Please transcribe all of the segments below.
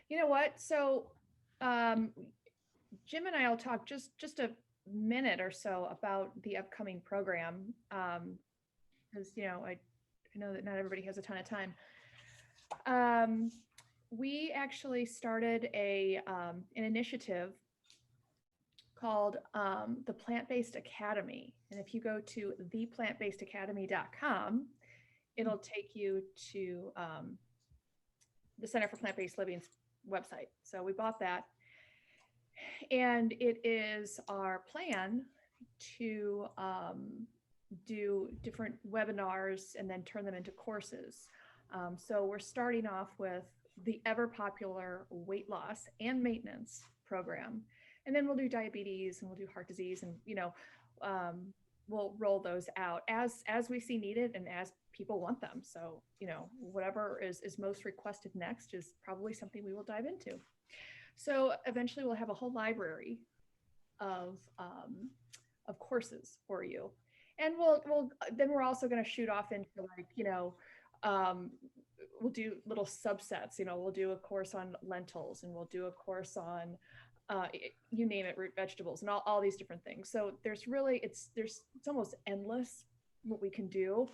You know what? So, um, Jim and I will talk just a minute or so about the upcoming program, because I know that not everybody has a ton of time. Um, we actually started an initiative called the Plant-Based Academy, and if you go to theplantbasedacademy.com, it'll take you to the Center for Plant-Based Living's website. So we bought that, and it is our plan to do different webinars and then turn them into courses. So we're starting off with the ever popular weight loss and maintenance program, and then we'll do diabetes and we'll do heart disease, and we'll roll those out as we see needed and as people want them. So whatever is most requested next is probably something we will dive into. So eventually we'll have a whole library of courses for you, and we're also going to shoot off into we'll do little subsets. We'll do a course on lentils, and we'll do a course on you name it, root vegetables, and all these different things. So there's almost endless what we can do.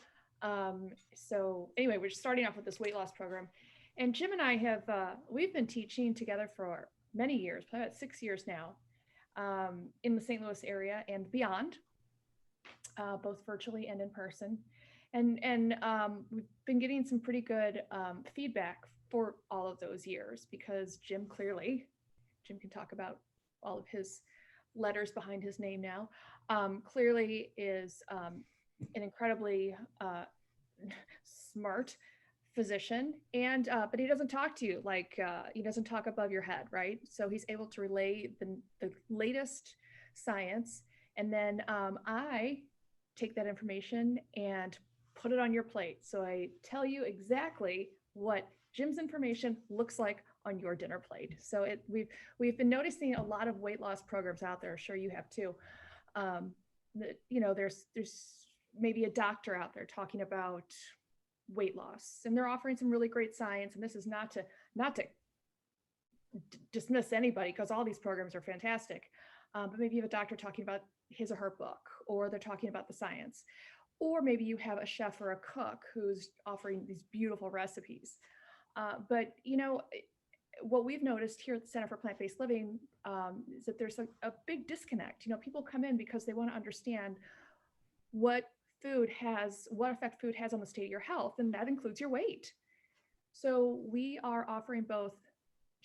So anyway, we're starting off with this weight loss program, and Jim and I have we've been teaching together for many years, probably about 6 years now, in the St. Louis area and beyond, both virtually and in person. And we've been getting some pretty good feedback for all of those years, because Jim can talk about all of his letters behind his name now, clearly is an incredibly smart physician, and but he doesn't talk to you like he doesn't talk above your head, right? So he's able to relay the latest science, and then I take that information and put it on your plate. So I tell you exactly what Jim's information looks like on your dinner plate. So we've been noticing a lot of weight loss programs out there. Sure, you have too. There's maybe a doctor out there talking about weight loss, and they're offering some really great science. And this is not to dismiss anybody, because all these programs are fantastic. But maybe you have a doctor talking about his or her book, or they're talking about the science. Or maybe you have a chef or a cook who's offering these beautiful recipes. But what we've noticed here at the Center for Plant-Based Living is that there's a big disconnect. People come in because they want to understand what effect food has on the state of your health, and that includes your weight. So we are offering both.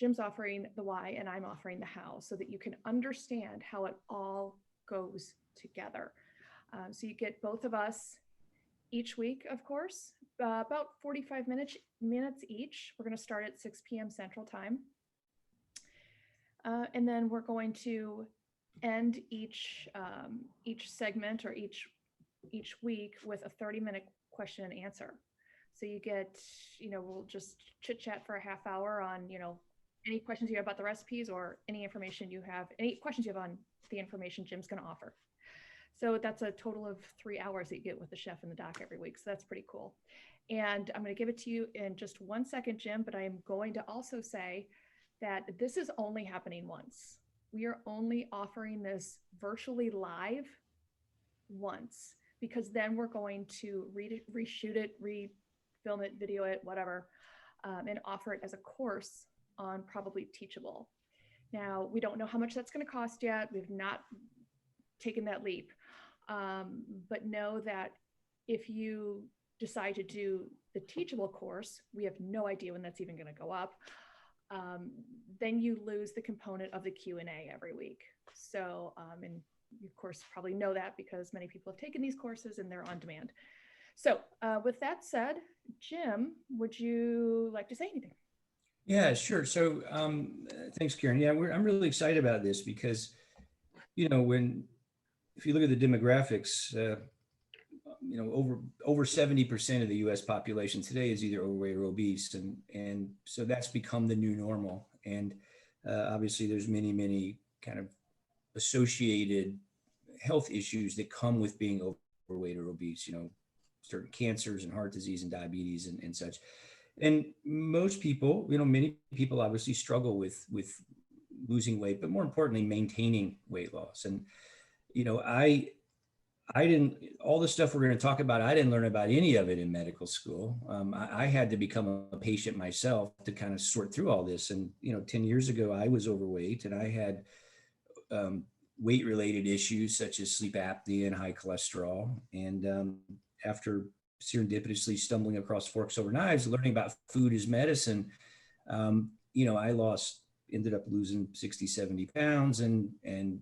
Jim's offering the why, and I'm offering the how, so that you can understand how it all goes together. So you get both of us each week, of course, about 45 minutes each. We're going to start at 6 p.m. Central Time. And then we're going to end each segment, or each week, with a 30-minute question and answer. So you get, we'll just chit chat for a half hour on, any questions you have about the recipes, or any questions you have on the information Jim's going to offer. So that's a total of 3 hours that you get with the chef and the doc every week. So that's pretty cool. And I'm going to give it to you in just 1 second, Jim, but I am going to also say that this is only happening once. We are only offering this virtually live once, because then we're going to reshoot it, refilm it, video it, whatever, and offer it as a course on Probably Teachable. Now, we don't know how much that's going to cost yet. We've not taken that leap. But know that if you decide to do the Teachable course, we have no idea when that's even going to go up. Then you lose the component of the Q&A every week. So, and you of course probably know that, because many people have taken these courses and they're on demand. So with that said, Jim, would you like to say anything? Yeah, sure. So thanks, Caryn. Yeah, I'm really excited about this, because, if you look at the demographics, over 70% of the U.S. population today is either overweight or obese, and so that's become the new normal. And obviously, there's many kind of associated health issues that come with being overweight or obese. Certain cancers and heart disease and diabetes and such. And most people, many people obviously struggle with losing weight, but more importantly, maintaining weight loss. And, I didn't, all the stuff we're going to talk about, I didn't learn about any of it in medical school. I had to become a patient myself to kind of sort through all this. And, 10 years ago, I was overweight and I had weight related issues such as sleep apnea and high cholesterol. And after serendipitously stumbling across forks over knives, learning about food as medicine, I ended up losing 60, 70 pounds and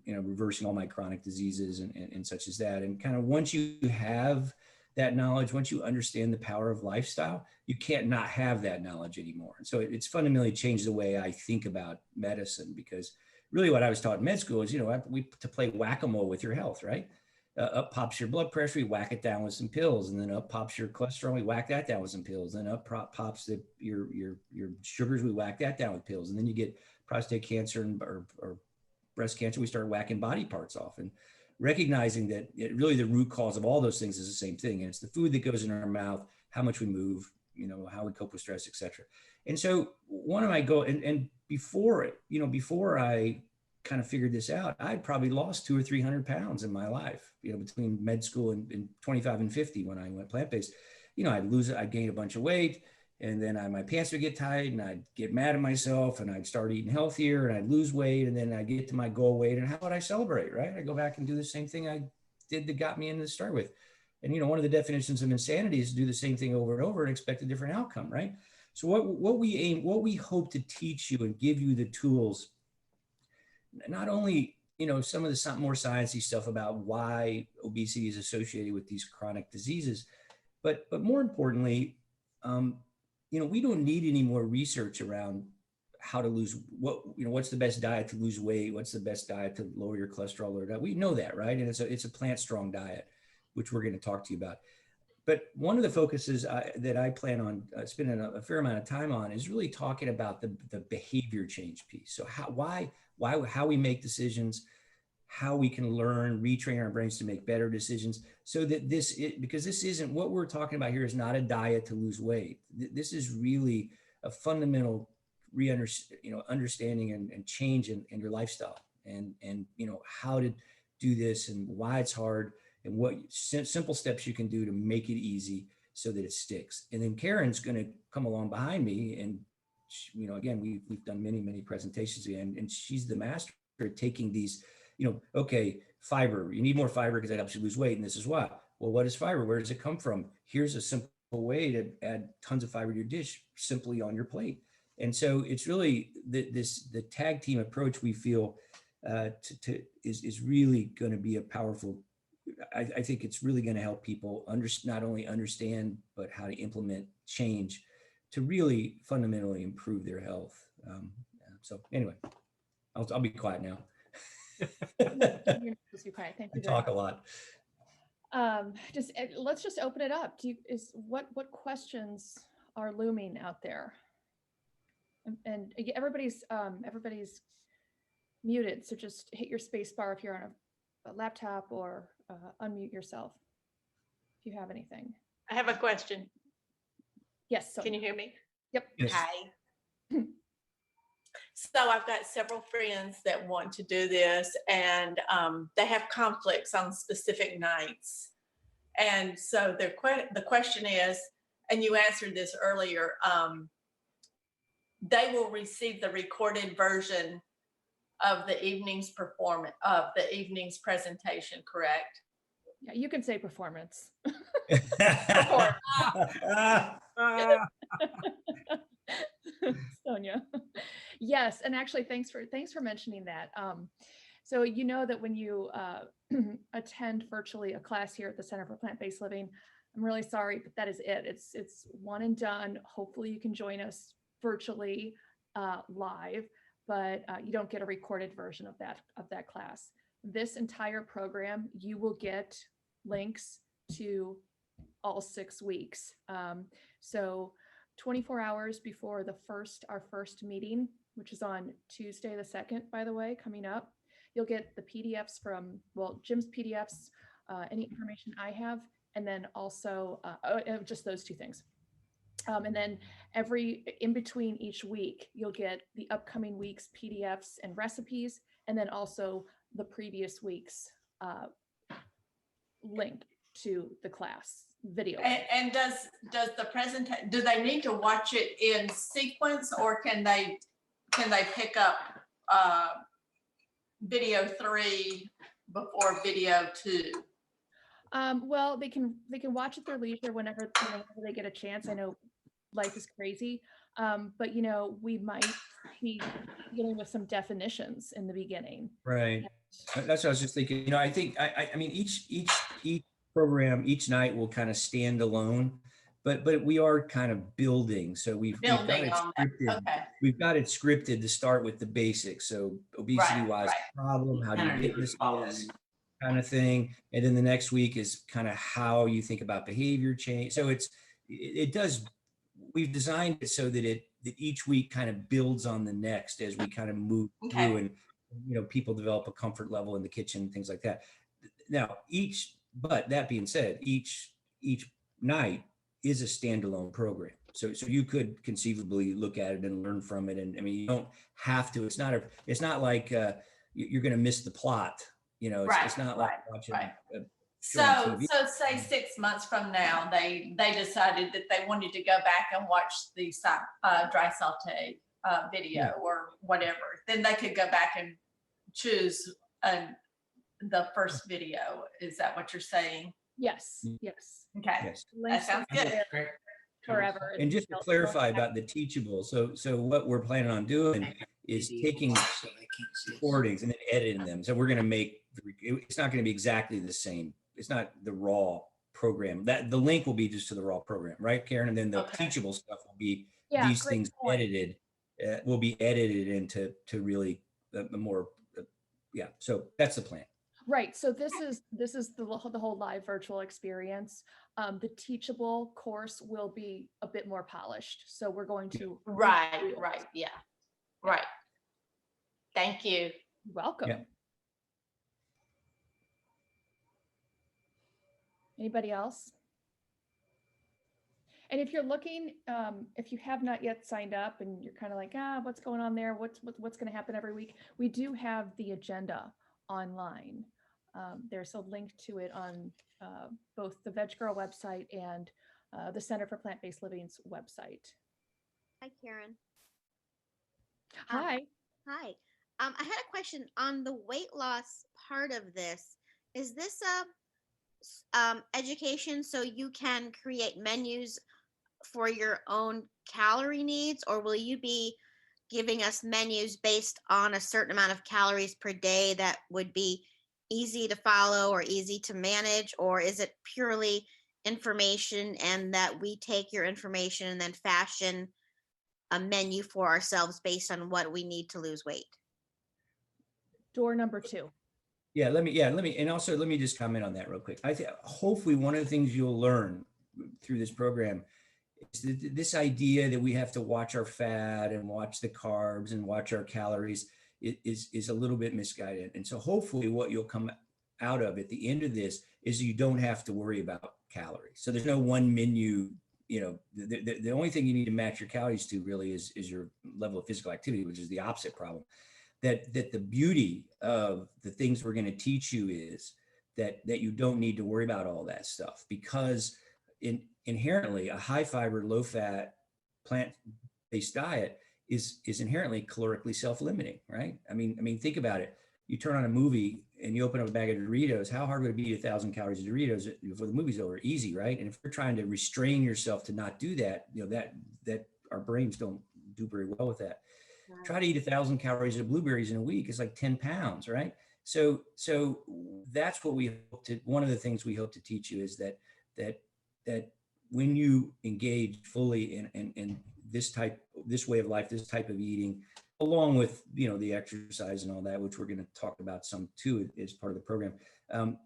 reversing all my chronic diseases and such as that. And kind of once you have that knowledge, once you understand the power of lifestyle, you can't not have that knowledge anymore. And so it's fundamentally changed the way I think about medicine, because really what I was taught in med school is, to play whack-a-mole with your health, right? Up pops your blood pressure, we whack it down with some pills, and then up pops your cholesterol, we whack that down with some pills. Then up pops your sugars, we whack that down with pills. And then you get prostate cancer or breast cancer, we start whacking body parts off, and recognizing that really the root cause of all those things is the same thing. And it's the food that goes in our mouth, how much we move, how we cope with stress, et cetera. And so one of my goals, and before I kind of figured this out, I'd probably lost 200 or 300 pounds in my life, between med school and 25 and 50 when I went plant-based. I'd gain a bunch of weight, and then my pants would get tight, and I'd get mad at myself, and I'd start eating healthier, and I'd lose weight, and then I'd get to my goal weight, and how would I celebrate, right? I'd go back and do the same thing I did that got me into the start with. And, one of the definitions of insanity is to do the same thing over and over and expect a different outcome, right? So what we hope to teach you and give you the tools, not only, some of the more sciencey stuff about why obesity is associated with these chronic diseases, but more importantly, we don't need any more research around how to lose what's the best diet to lose weight, what's the best diet to lower your cholesterol or that. We know that, right? And it's a plant strong diet, which we're going to talk to you about. But one of the focuses that I plan on spending a fair amount of time on is really talking about the behavior change piece. So how we make decisions, how we can learn, retrain our brains to make better decisions, so that because this isn't what we're talking about here, is not a diet to lose weight. This is really a fundamental understanding and change in your lifestyle, and how to do this and why it's hard, and what simple steps you can do to make it easy so that it sticks. And then Caryn's going to come along behind me, and again, we've done many presentations, and she's the master at taking these, okay, fiber, you need more fiber because that helps you lose weight, and this is why. Well, what is fiber? Where does it come from? Here's a simple way to add tons of fiber to your dish simply on your plate. And so it's really the tag team approach we feel is really going to be a powerful. I think it's really going to help people not only understand, but how to implement change to really fundamentally improve their health. So anyway, I'll be quiet now. Thank you. Talk a lot. Let's just open it up. What questions are looming out there? And everybody's muted, so just hit your space bar if you're on a laptop, or unmute yourself if you have anything. I have a question. Yes. So can you hear me? Yep. Yes. Hi. So I've got several friends that want to do this, and they have conflicts on specific nights. And so the question is, and you answered this earlier, they will receive the recorded version of the evening's presentation, correct? Yeah, you can say performance. Sonia. Yes, and actually, thanks for mentioning that. So that when you attend virtually a class here at the Center for Plant-Based Living, I'm really sorry, but that is it. It's one and done. Hopefully, you can join us virtually live, but you don't get a recorded version of that class. This entire program, you will get links to all 6 weeks. So 24 hours before our first meeting, which is on Tuesday the 2nd, by the way, coming up, you'll get the PDFs from, Jim's PDFs, any information I have, and then also just those 2 things. And then in between each week, you'll get the upcoming week's PDFs and recipes, and then also the previous week's link to the class video. And does the presentation, do they need to watch it in sequence, or can they pick up video 3 before video 2? Well, they can watch at their leisure whenever they get a chance. I know life is crazy, but we might be dealing with some definitions in the beginning. Right. That's what I was just thinking. I think I mean each program each night will kind of stand alone, but we are kind of building. So we've got it scripted. Okay. We've got it scripted to start with the basics. So obesity wise problem, how do you get this kind of thing, and then the next week is kind of how you think about behavior change. So it does. We've designed it so that each week kind of builds on the next as we kind of move through, and people develop a comfort level in the kitchen, things like that. Now but that being said, each night is a standalone program. So you could conceivably look at it and learn from it. And I mean, you don't have to. It's not like you're going to miss the plot. It's not like watching. So say 6 months from now, they decided that they wanted to go back and watch the dry saute video or whatever. Then they could go back and choose the first video. Is that what you're saying? Yes. Okay. Yes. That sounds good. Forever. And just to clarify about the teachable, so what we're planning on doing is taking recordings and then editing them. So we're going to make it's not going to be exactly the same. It's not the raw program. That the link will be just to the raw program, right, Caryn? And then the teachable stuff will be these things edited. Will be edited into really the more. So that's the plan. Right. So this is the whole live virtual experience. The teachable course will be a bit more polished. So we're going to Right. Thank you. You're welcome. Yeah. Anybody else? And if you're looking, if you have not yet signed up and you're kind of like, what's going on there? What's going to happen every week? We do have the agenda online. There's a link to it on both the Veg Girl website and the Center for Plant-Based Living's website. Hi, Caryn. Hi. Hi. I had a question on the weight loss part of this. Is this education so you can create menus for your own calorie needs, or will you be giving us menus based on a certain amount of calories per day that would be easy to follow or easy to manage, or is it purely information and that we take your information and then fashion a menu for ourselves based on what we need to lose weight? Door number 2. Let me just comment on that real quick. I think hopefully one of the things you'll learn through this program is that this idea that we have to watch our fat and watch the carbs and watch our calories is a little bit misguided. And so hopefully what you'll come out of at the end of this is you don't have to worry about calories. So there's no one menu. The only thing you need to match your calories to really is your level of physical activity, which is the opposite problem. That the beauty of the things we're going to teach you is that you don't need to worry about all that stuff, because inherently a high fiber, low fat, plant-based diet is inherently calorically self-limiting, right? I mean, think about it. You turn on a movie and you open up a bag of Doritos. How hard would it be to eat 1,000 calories of Doritos before the movie's over? Easy, right? And if you're trying to restrain yourself to not do that, that our brains don't do very well with that. Try to eat 1,000 calories of blueberries in a week. It's like 10 pounds, right? So that's what we hope to. One of the things we hope to teach you is that when you engage fully in this way of life, this type of eating, along with the exercise and all that, which we're going to talk about some too as part of the program,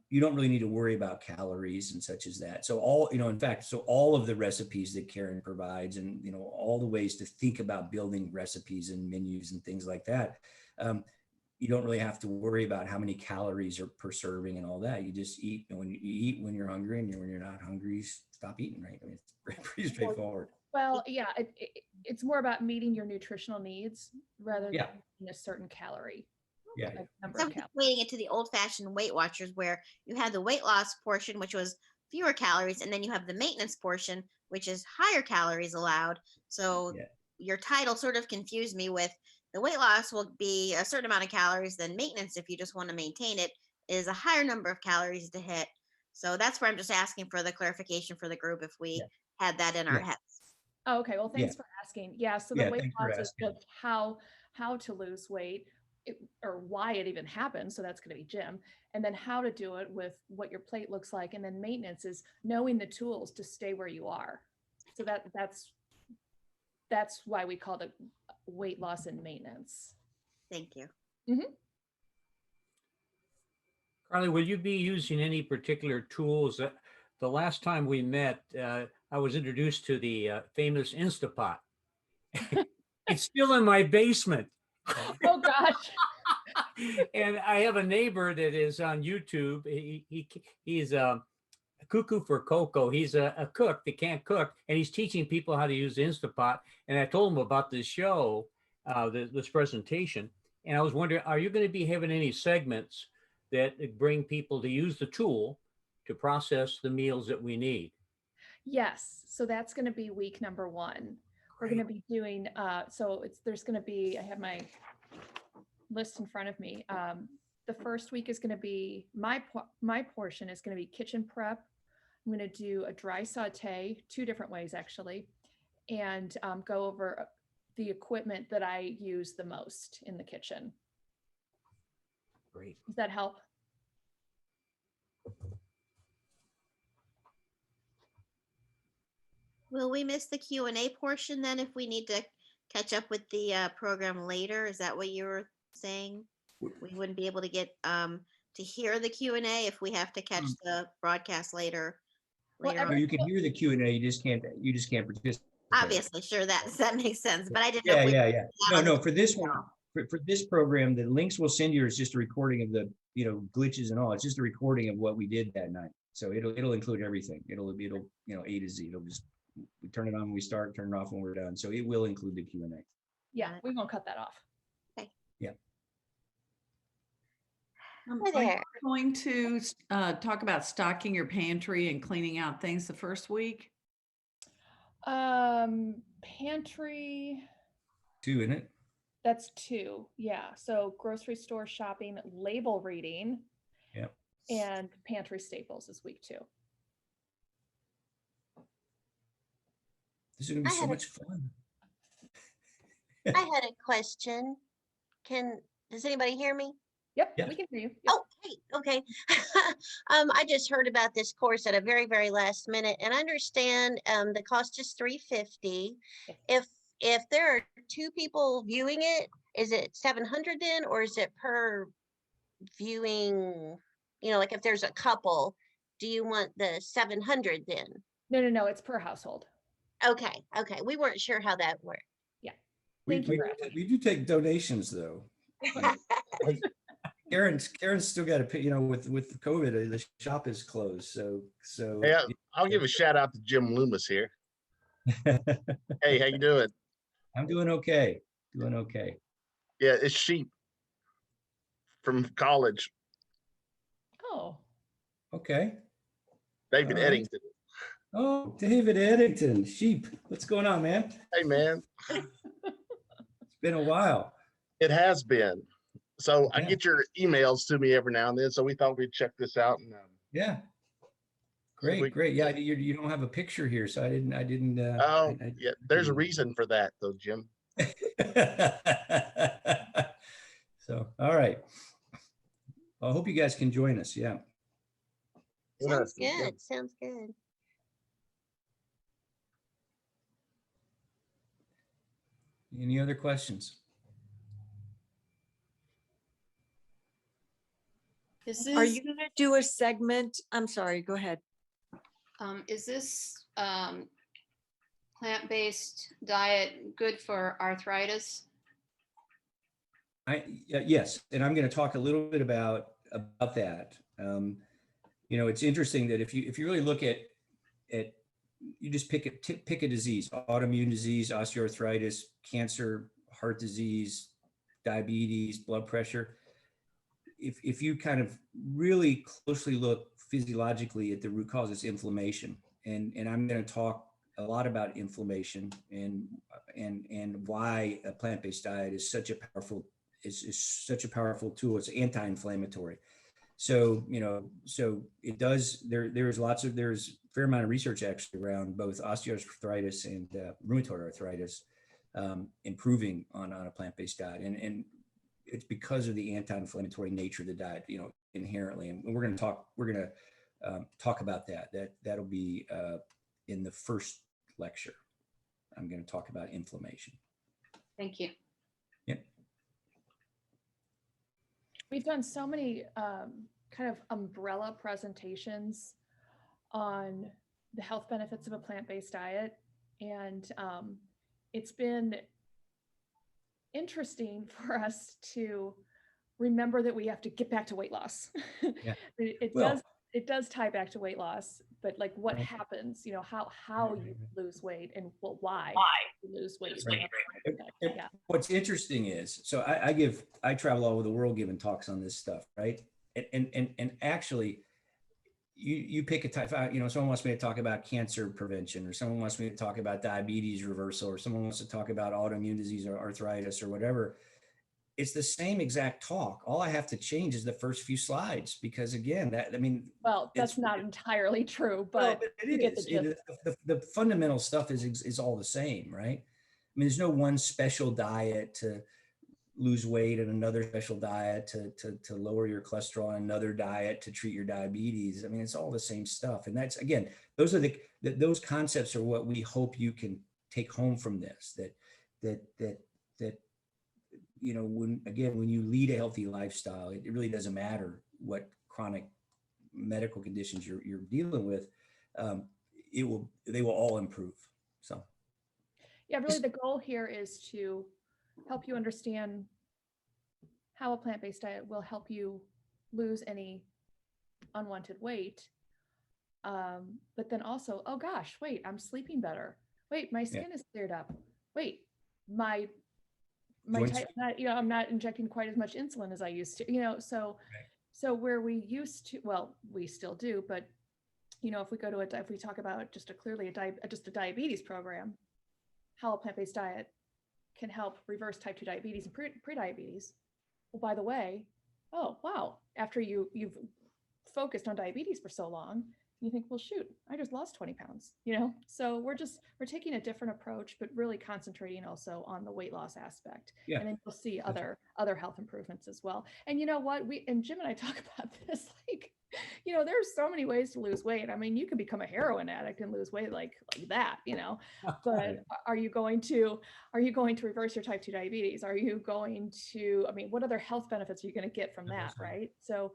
you don't really need to worry about calories and such as that. So all of the recipes that Caryn provides, and all the ways to think about building recipes and menus and things like that, you don't really have to worry about how many calories are per serving and all that. You just eat, when you eat when you're hungry, and when you're not hungry, stop eating, right? I mean, it's pretty straightforward. Well, yeah, it's more about meeting your nutritional needs rather Yeah. than eating a certain calorie. Yeah. Like number So of I'm calories. equating it to the old-fashioned Weight Watchers, where you had the weight loss portion, which was fewer calories, and then you have the maintenance portion, which is higher calories allowed. So Yeah. your title sort of confused me with the weight loss will be a certain amount of calories, then maintenance, if you just want to maintain it, is a higher number of calories to hit. So that's where I'm just asking for the clarification for the group if we Yeah. had that in our Yeah. heads. Oh, okay, well, Yeah. thanks for asking. Yeah, so the Yeah, weight thanks for loss is asking. just how to lose weight or why it even happens. So that's going to be gym, and then how to do it with what your plate looks like, and then maintenance is knowing the tools to stay where you are. So that's why we call it weight loss and maintenance. Thank you. Carly, will you be using any particular tools? The last time we met, I was introduced to the famous Instapot. It's still in my basement. Oh gosh. And I have a neighbor that is on YouTube. He's a cuckoo for cocoa. He's a cook that can't cook, and he's teaching people how to use Instapot. And I told him about this show, this presentation, and I was wondering, are you going to be having any segments that bring people to use the tool to process the meals that we need? Yes, so that's going to be week number 1. We're going to be doing so there's going to be, I have my list in front of me. The first week is going to be my portion is going to be kitchen prep. I'm going to do a dry saute 2 different ways actually, and go over the equipment that I use the most in the kitchen. Great. Does that help? Will we miss the Q&A portion then if we need to catch up with the program later? Is that what you were saying? We wouldn't be able to get to hear the Q&A if we have to catch the broadcast later. Well, No, you can hear the Q&A, you just can't participate. Obviously, sure, that makes sense. But I didn't know. Yeah. No, for this one, for this program, the links we'll send you is just a recording of the, glitches and all. It's just a recording of what we did that night. So it'll include everything. It'll A to Z. It'll just, we turn it on when we start, turn it off when we're done. So it will include the Q&A. Yeah, we won't cut that off. Yeah. Are you going to talk about stocking your pantry and cleaning out things the first week? Pantry, 2, isn't it? that's 2. Yeah. So grocery store shopping, label reading. Yep. And pantry staples is week 2. This is gonna be I so had a- much fun. I had a question. Does anybody hear me? Yep, Yeah. we can hear you. Yep. Oh, hey, okay. I just heard about this course at a very, very last minute, and I understand the cost is $350. If there are 2 people viewing it, is it $700 then, or is it per viewing? Like if there's a couple, do you want the $700 then? No, it's per household. Okay, we weren't sure how that worked. Thank you for asking. We do take donations though. Karen's still got to pay, with COVID, the shop is closed. So Yeah, I'll give a shout out to Jim Loomis here. Hey, how you doing? I'm doing okay. Yeah, it's Sheep from college, Oh, Okay. David All right. Eddington. Oh, David Eddington, Sheep. What's going on, man? Hey, man, It's been a while. it has been. So I Yeah. get your emails to me every now and then, so we thought we'd check this out. And Yeah. Great. Yeah, you don't have a picture here, so I didn't. yeah, there's a reason for that, though, Jim. So, all right. I hope you guys can join us. Yeah. Sounds Interesting, yeah. good. Sounds good. Any other questions? Are you going to do a segment? I'm sorry, go ahead. Is this plant-based diet good for arthritis? Yes, and I'm going to talk a little bit about that. It's interesting that if you really look at you just pick a disease: autoimmune disease, osteoarthritis, cancer, heart disease, diabetes, blood pressure. If you kind of really closely look physiologically at the root cause, it's inflammation. And I'm going to talk a lot about inflammation and why a plant-based diet is such a powerful tool. It's anti-inflammatory. So, so it does, there's a fair amount of research actually around both osteoarthritis and rheumatoid arthritis improving on a plant-based diet. And it's because of the anti-inflammatory nature of the diet, inherently. And we're going to talk about that. That'll be in the first lecture. I'm going to talk about inflammation. Thank you. Yeah. We've done so many kind of umbrella presentations on the health benefits of a plant-based diet. And it's been interesting for us to remember that we have to get back to weight loss. Yeah. It does tie back to weight loss, but like what happens, how you lose weight and why you lose weight. Yeah. What's interesting is, so I travel all over the world giving talks on this stuff, right? And actually, you pick a type, someone wants me to talk about cancer prevention, or someone wants me to talk about diabetes reversal, or someone wants to talk about autoimmune disease or arthritis or whatever. It's the same exact talk. All I have to change is the first few slides, because again, that's not entirely true, but it is. The fundamental stuff is all the same, right? I mean, there's no one special diet to lose weight and another special diet to lower your cholesterol and another diet to treat your diabetes. I mean, it's all the same stuff. And that's, again, those concepts are what we hope you can take home from this, that when you lead a healthy lifestyle, it really doesn't matter what chronic medical conditions you're dealing with. They will all improve. So. Yeah, really the goal here is to help you understand how a plant-based diet will help you lose any unwanted weight. But then also, oh gosh, wait, I'm sleeping better. Wait, my skin is cleared up. Wait, my type, I'm not injecting quite as much insulin as I used to, so where we used to, well, we still do, but if we talk about just a diabetes program, how a plant-based diet can help reverse type 2 diabetes and pre-diabetes. Well, by the way, oh wow, after you've focused on diabetes for so long, you think, well, shoot, I just lost 20 pounds, So we're taking a different approach, but really concentrating also on the weight loss aspect. Yeah. And then you'll see other health improvements as well. And you know what, Jim and I talk about this, there's so many ways to lose weight. I mean, you can become a heroin addict and lose weight like that, but are you going to reverse your type 2 diabetes? Are you going to, what other health benefits are you going to get from that? Right. So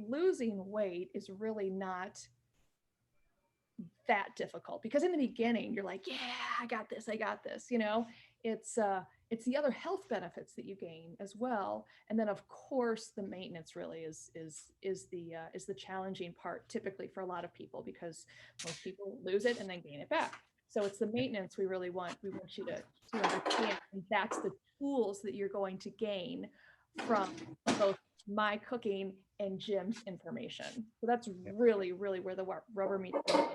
losing weight is really not that difficult, because in the beginning you're like, yeah, I got this, it's the other health benefits that you gain as well. And then of course the maintenance really is the challenging part typically for a lot of people, because most people lose it and then gain it back. So it's the maintenance we really want you to understand, and that's the tools that you're going to gain from both my cooking and Jim's information. So that's really, really where the rubber meets the road.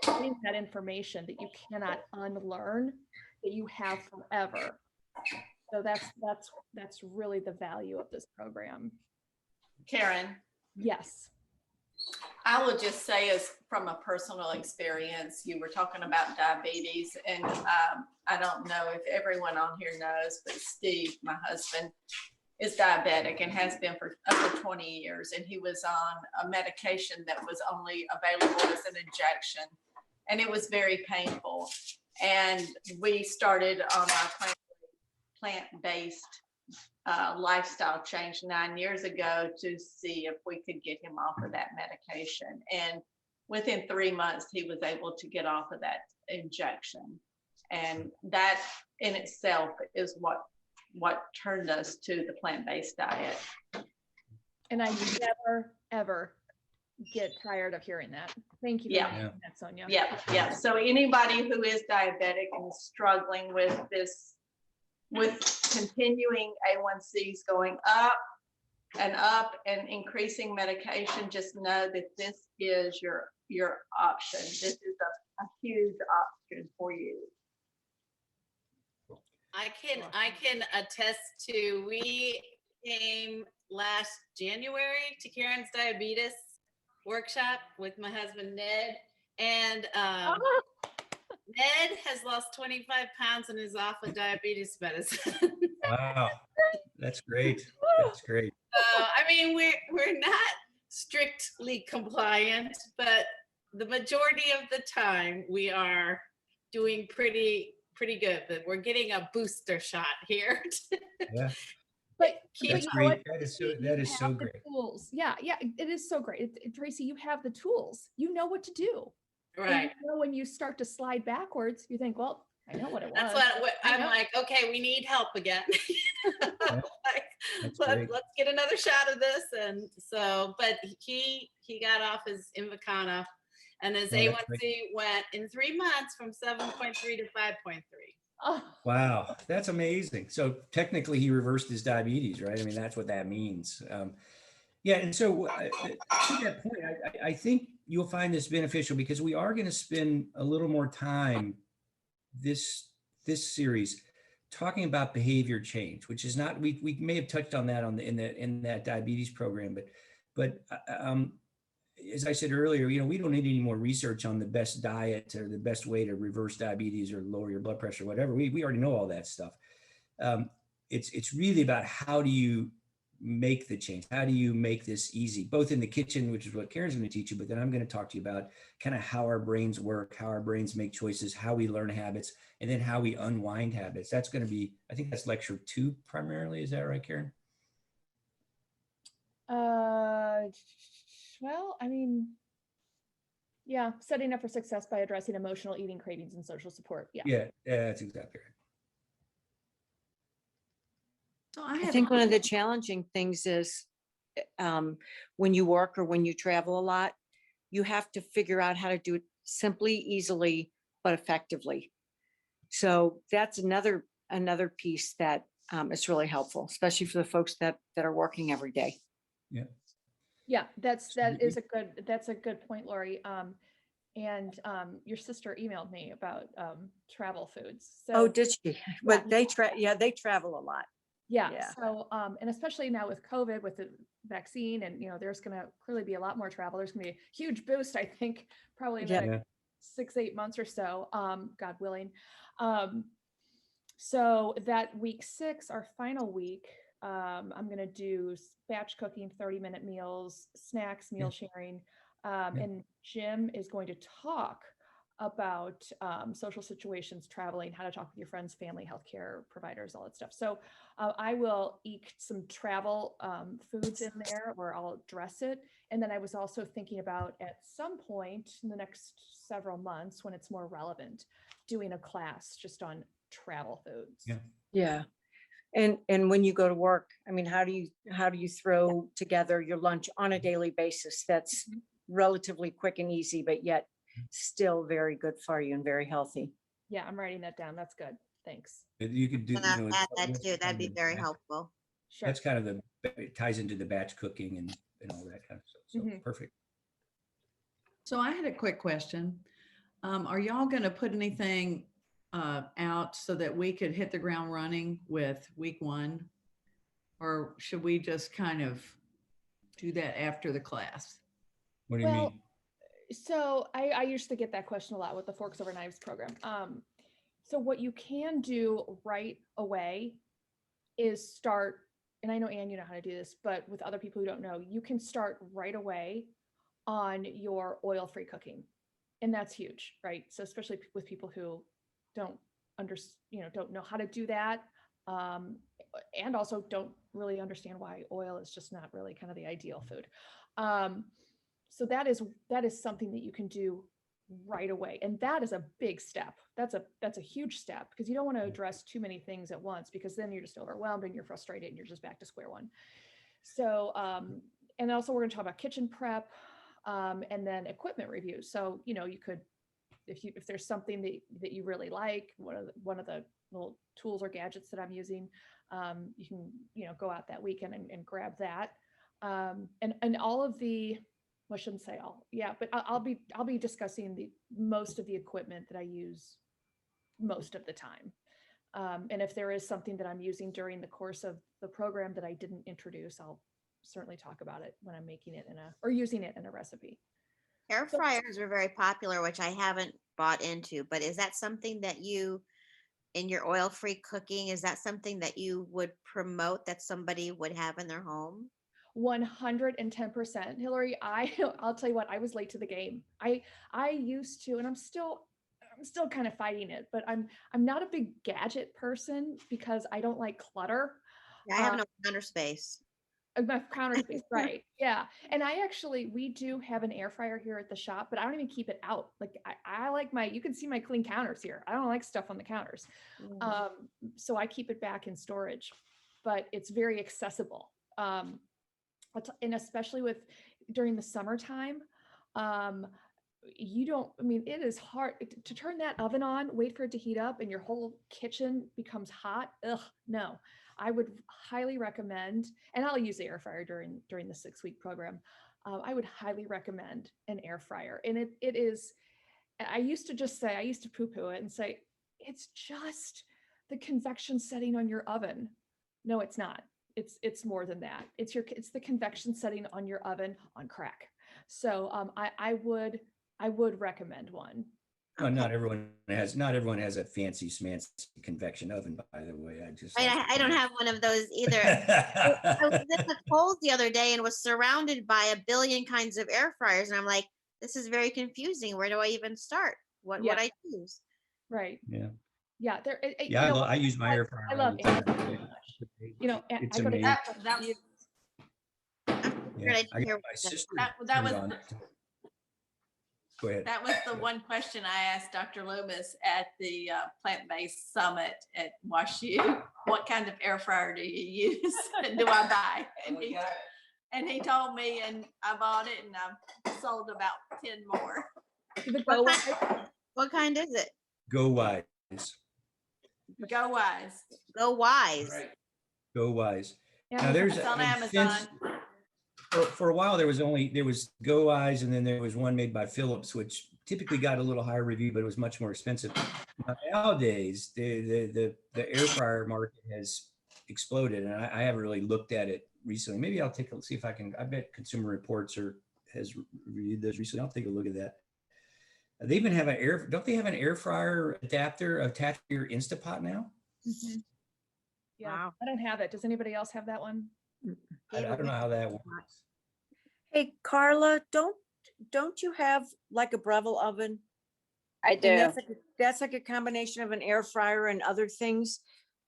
Getting that information that you cannot unlearn, that you have forever. So that's really the value of this program. Caryn. Yes. I will just say, as from a personal experience, you were talking about diabetes, and I don't know if everyone on here knows, but Steve, my husband, is diabetic and has been for over 20 years. And he was on a medication that was only available as an injection. And it was very painful. And we started on our plant-based lifestyle change 9 years ago to see if we could get him off of that medication. And within 3 months, he was able to get off of that injection. And that in itself is what turned us to the plant-based diet. And I never, ever get tired of hearing that. Thank you for Yeah. mentioning that, Sonia. Yeah. So anybody who is diabetic and is struggling with this, with continuing A1Cs going up and increasing medication, just know that this is your option. This is a huge option for you. I can attest to, we came last January to Caryn's diabetes workshop with my husband Ned, and Ned has lost 25 pounds and is off of diabetes medicine. Wow, that's great. That's great. I mean, we're not strictly compliant, but the majority of the time we are doing pretty good. But we're getting a booster shot here. Yeah. But That's you know great. what, That is Tracy, that you is so have the great. Tools. Yeah, it is so great. Tracy, you have the tools. You know what to do. And Right. you know, when you start to slide backwards, you think, well, I know what it was. That's what I'm like, okay, we need help again. That's Like, great. let's get another shot of this. And so, but he got off his Invicana, and his Oh, that's A1C went in 3 months from 7.3 to 5.3. Oh, Wow, that's amazing. So technically he reversed his diabetes, right? I mean, that's what that means. Yeah, and so to that point, I think you'll find this beneficial because we are going to spend a little more time this series talking about behavior change, which is not, we may have touched on that in that diabetes program, but as I said earlier, we don't need any more research on the best diet or the best way to reverse diabetes or lower your blood pressure, whatever. We already know all that stuff. It's really about how do you make the change? How do you make this easy, both in the kitchen, which is what Caryn's going to teach you, but then I'm going to talk to you about kind of how our brains work, how our brains make choices, how we learn habits, and then how we unwind habits. That's going to be, I think that's lecture 2 primarily. Is that right, Caryn? well, I mean, yeah, setting up for success by addressing emotional eating cravings and social support. Yeah, That's exactly right. So I think one of the challenging things is when you work or when you travel a lot, you have to figure out how to do it simply, easily, but effectively. So that's another piece that is really helpful, especially for the folks that are working every day. Yeah, that's a good point, Laurie. And your sister emailed me about travel foods. So, Oh, did she? But yeah. they travel a lot. Yeah. So, and especially now with COVID, with the vaccine, and there's going to clearly be a lot more travel. There's going to be a huge boost, I think, probably in the next 6-8 months or so, God willing. So that week 6, our final week, I'm going to do batch cooking, 30-minute meals, snacks, meal sharing, and Jim is going to talk about social situations, traveling, how to talk with your friends, family, healthcare providers, all that stuff. So I will eke some travel foods in there, or I'll address it. And then I was also thinking about, at some point in the next several months, when it's more relevant, doing a class just on travel foods. Yeah. And when you go to work, I mean, how do you throw together your lunch on a daily basis that's relatively quick and easy, but yet still very good for you and very healthy? Yeah, I'm writing that down. That's good. Thanks. You could do, add that too. That'd be very helpful. Sure. That's kind of it ties into the batch cooking and all that kind of stuff. So perfect. So I had a quick question. Are y'all going to put anything out so that we could hit the ground running with week 1? Or should we just kind of do that after the class? What do you mean? So I used to get that question a lot with the Forks Over Knives program. So what you can do right away is start, and I know, Ann, you know how to do this, but with other people who don't know, you can start right away on your oil-free cooking. And that's huge, right? So especially with people who don't know how to do that, and also don't really understand why oil is just not really kind of the ideal food. So that is something that you can do right away. And that is a big step. That's a huge step, because you don't want to address too many things at once, because then you're just overwhelmed and you're frustrated and you're just back to square one. So, and also we're going to talk about kitchen prep. and then equipment review. So, you know, you could, if there's something that you really like, one of the little tools or gadgets that I'm using, you can, you know, go out that weekend and grab that. And all of the, well, I shouldn't say all, yeah, but I'll be discussing most of the equipment that I use most of the time. And if there is something that I'm using during the course of the program that I didn't introduce, I'll certainly talk about it when I'm making it or using it in a recipe. Air fryers are very popular, which I haven't bought into, but is that something that you, in your oil-free cooking, is that something that you would promote that somebody would have in their home? 110%, Hillary. I'll tell you what, I was late to the game. I used to, and I'm still kind of fighting it, but I'm not a big gadget person because I don't like clutter. I have no counter space. My counter space, right? Yeah, and we do have an air fryer here at the shop, but I don't even keep it out. Like I like you can see my clean counters here. I don't like stuff on the counters, so I keep it back in storage. But it's very accessible, and especially during the summertime. It is hard to turn that oven on, wait for it to heat up, and your whole kitchen becomes hot. Ugh, no. I would highly recommend, and I'll use the air fryer during the 6-week program. I would highly recommend an air fryer. And it is, I used to poo-poo it and say, it's just the convection setting on your oven. No, it's not. It's more than that. It's the convection setting on your oven on crack. So I would recommend one. Well, not everyone has a fancy smancy convection oven, by the way. I don't have one of those either. I was in the Kohl's the other day and was surrounded by a billion kinds of air fryers, and I'm like, this is very confusing. Where do I even start? What would I choose? Right. Yeah. Yeah. I use my air fryer. I love all the air time. fryers so much. You know, It's I go to amazing. Yeah, I got my sister. That was Go ahead. That was the one question I asked Dr. Loomis at the plant-based summit at WashU. What kind of air fryer do you use and do I buy? And he told me, and I bought it, and I've sold about 10 more. What kind is it? Go Wise. Go Wise. Go Wise. Right. Go Wise. Yeah, Now there's it's on Amazon. For a while there was Go Wise, and then there was one made by Philips, which typically got a little higher review, but it was much more expensive. Nowadays, the air fryer market has exploded, and I haven't really looked at it recently. Maybe I'll see if I can. I bet Consumer Reports has reviewed those recently. I'll take a look at that. They even have don't they have an air fryer adapter attached to your Instapot now? Mm-hmm. Yeah, wow. I don't have it. Does anybody else have that one? I don't know how that works. Hey, Carla, don't you have like a Breville oven? I do. And that's like a combination of an air fryer and other things.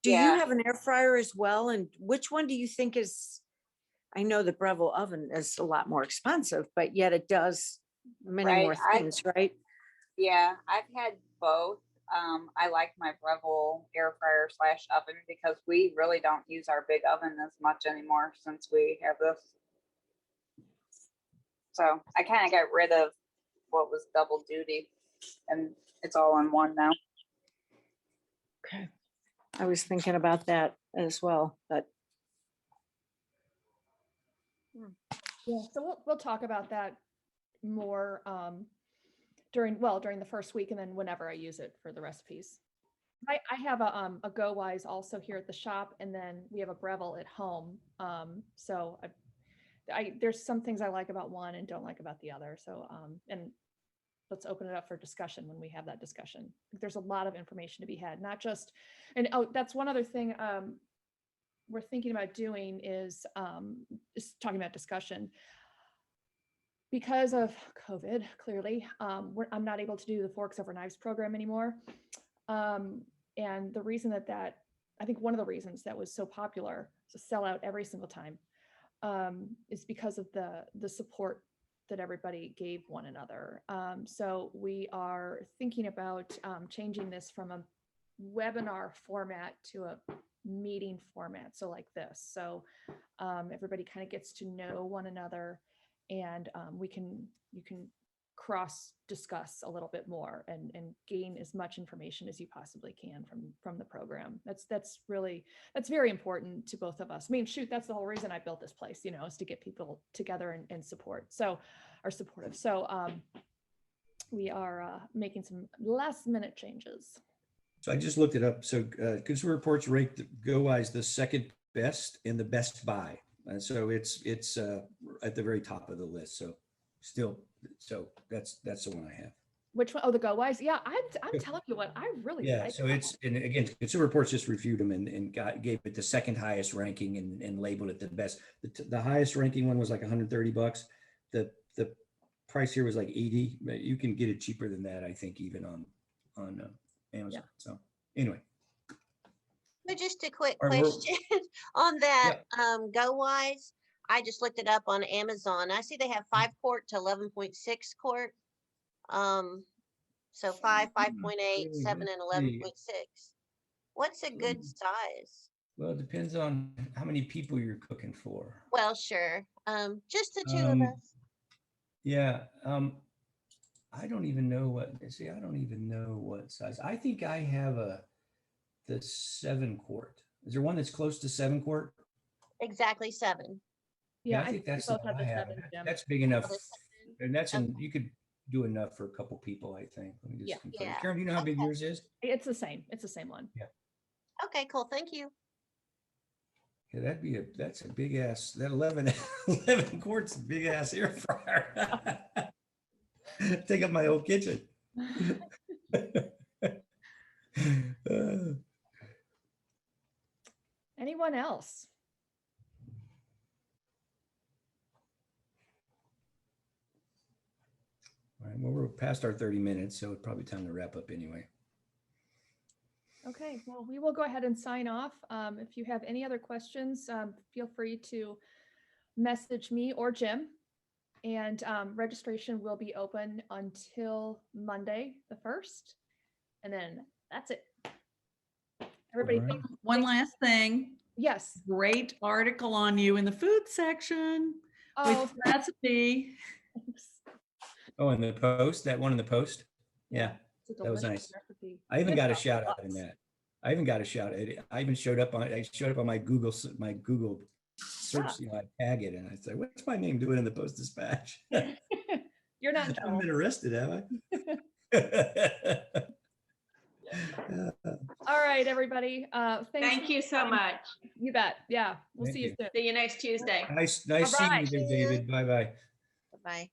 Do you Yeah. have an air fryer as well? And which one do you think is, I know the Breville oven is a lot more expensive, but yet it does many Right, more things, right? Yeah, I've had both. I like my Breville air fryer / oven because we really don't use our big oven as much anymore since we have this. So I kind of got rid of what was double duty, and it's all in one now. Okay. I was thinking about that as well, but. Yeah, so we'll talk about that more during the first week, and then whenever I use it for the recipes. I have a Go Wise also here at the shop, and then we have a Breville at home. So there's some things I like about one and don't like about the other. So and let's open it up for discussion when we have that discussion. There's a lot of information to be had, not just, and that's one other thing we're thinking about doing is talking about discussion. Because of COVID, clearly, I'm not able to do the Forks Over Knives program anymore. And the reason that I think one of the reasons that was so popular, to sell out every single time, is because of the support that everybody gave one another. So we are thinking about changing this from a webinar format to a meeting format, so like this. So everybody kind of gets to know one another, and you can cross discuss a little bit more and gain as much information as you possibly can from the program. That's very important to both of us. I mean, shoot, that's the whole reason I built this place, you know, is to get people together and support. So are supportive. So we are making some last minute changes. So I just looked it up. So Consumer Reports ranked GoWise the second best and the best buy. And so it's at the very top of the list. So that's the one I have. Which one? Oh, the GoWise. Yeah, I'm telling you what, I really like So that it's, and again, Consumer Reports just reviewed them and gave it the second highest ranking and labeled it the best. The highest ranking one was like $130. The price here was like 80. You can get it cheaper than that, I think, even on Amazon. Yeah. So anyway. So just a quick All right, question on that, GoWise. I just looked it up on Amazon. I see they have 5 quart to 11.6 quart. So 5, 5.8, 7, and 11.6. What's a good size? Well, it depends on how many people you're cooking for. Well, sure. Just the two of us. Yeah. I don't even know what size. I think I have the 7 quart. Is there one that's close to 7 quart? Exactly 7. Yeah, I think that's the one I have. That's big enough. And you could do enough for a couple people, I think. Let me just confirm. Caryn, do you know how big yours is? It's the same. It's the same one. Yeah. Okay, cool. Thank you. Yeah, that's a big ass, that 11 quarts, big ass air fryer. Take up my whole kitchen. Anyone else? All right, well, we're past our 30 minutes, so it's probably time to wrap up anyway. Okay, well, we will go ahead and sign off. If you have any other questions, feel free to message me or Jim. And registration will be open until Monday, the 1st. And then that's it. Everybody, All right. One last thing. Yes. Great article on you in the food section with recipe. Thanks. Oh, in the post, that one in the post? Yeah, It's a that was delicious nice. recipe. I even Good got a stuff. shout out in that. I even showed up on my Google search, you know, I tag it and I say, what's my name doing in the Post Dispatch? You're not in I haven't trouble. been arrested, have I? All right, everybody. Thank you so much. You bet. Yeah, we'll Thank see you you. soon. See you next Tuesday. Nice Bye-bye. seeing you there, David. Bye-bye. Bye-bye.